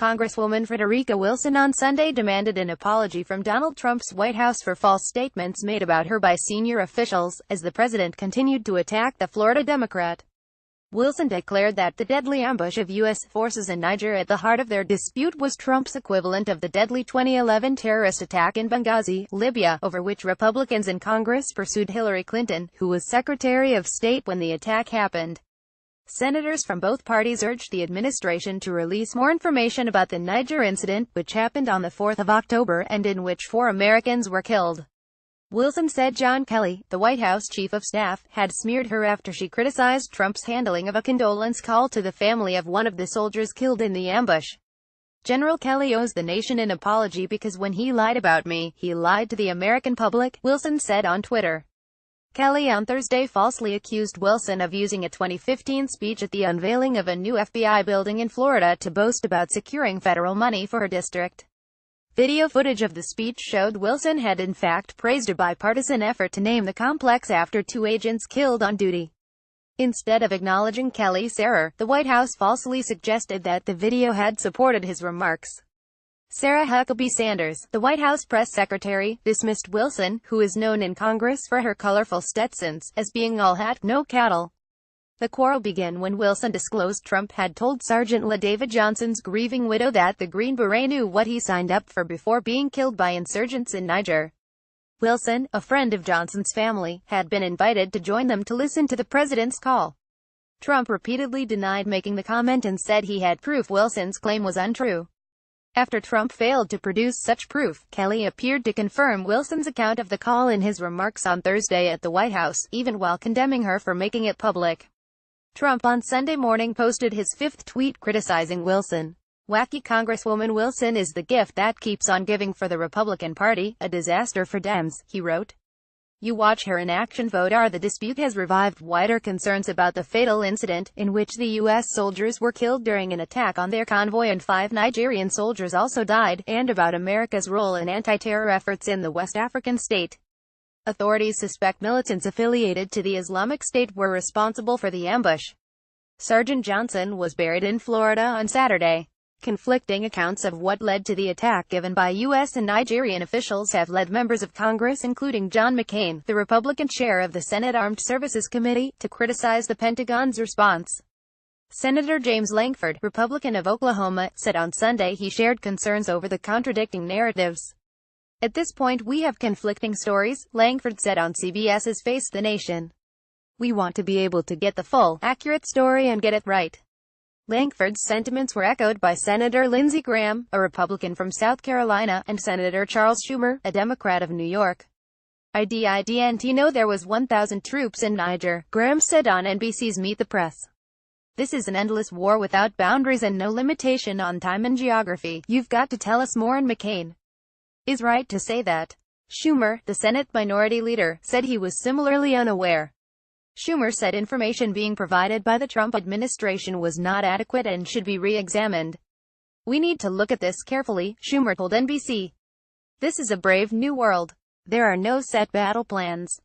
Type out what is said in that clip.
Congresswoman Frederica Wilson on Sunday demanded an apology from Donald Trump's White House for false statements made about her by senior officials, as the president continued to attack the Florida Democrat. Wilson declared that the deadly ambush of U.S. forces in Niger at the heart of their dispute was Trump's equivalent of the deadly 2011 terrorist attack in Benghazi, Libya, over which Republicans in Congress pursued Hillary Clinton, who was Secretary of State when the attack happened. Senators from both parties urged the administration to release more information about the Niger incident, which happened on the 4th of October and in which 4 Americans were killed. Wilson said John Kelly, the White House chief of staff, had smeared her after she criticized Trump's handling of a condolence call to the family of one of the soldiers killed in the ambush. General Kelly owes the nation an apology because when he lied about me, he lied to the American public, Wilson said on Twitter. Kelly on Thursday falsely accused Wilson of using a 2015 speech at the unveiling of a new FBI building in Florida to boast about securing federal money for her district. Video footage of the speech showed Wilson had in fact praised a bipartisan effort to name the complex after 2 agents killed on duty. Instead of acknowledging Kelly's error, the White House falsely suggested that the video had supported his remarks. Sarah Huckabee Sanders, the White House press secretary, dismissed Wilson, who is known in Congress for her colorful Stetsons, as being all hat, no cattle. The quarrel began when Wilson disclosed Trump had told Sergeant LaDavid Johnson's grieving widow that the Green Beret knew what he signed up for before being killed by insurgents in Niger. Wilson, a friend of Johnson's family, had been invited to join them to listen to the president's call. Trump repeatedly denied making the comment and said he had proof Wilson's claim was untrue. After Trump failed to produce such proof, Kelly appeared to confirm Wilson's account of the call in his remarks on Thursday at the White House, even while condemning her for making it public. Trump on Sunday morning posted his 5th tweet criticizing Wilson. "Wacky Congresswoman Wilson is the gift that keeps on giving for the Republican Party, a disaster for Dems," he wrote. "You watch her in action. Vote the dispute has revived wider concerns about the fatal incident, in which the U.S. soldiers were killed during an attack on their convoy and 5 Nigerian soldiers also died, and about America's role in anti-terror efforts in the West African state. Authorities suspect militants affiliated to the Islamic State were responsible for the ambush." Sergeant Johnson was buried in Florida on Saturday. Conflicting accounts of what led to the attack given by U.S. and Nigerian officials have led members of Congress, including John McCain, the Republican chair of the Senate Armed Services Committee, to criticize the Pentagon's response. Senator James Lankford, Republican of Oklahoma, said on Sunday he shared concerns over the contradicting narratives. "At this point we have conflicting stories," Lankford said on CBS's Face the Nation. "We want to be able to get the full, accurate story and get it right." Lankford's sentiments were echoed by Senator Lindsey Graham, a Republican from South Carolina, and Senator Charles Schumer, a Democrat of New York. "I didn't know there was 1,000 troops in Niger," Graham said on NBC's Meet the Press. "This is an endless war without boundaries and no limitation on time and geography. You've got to tell us more," and McCain is right to say that. Schumer, the Senate Minority Leader, said he was similarly unaware. Schumer said information being provided by the Trump administration was not adequate and should be re-examined. "We need to look at this carefully," Schumer told NBC. "This is a brave new world. There are no set battle plans.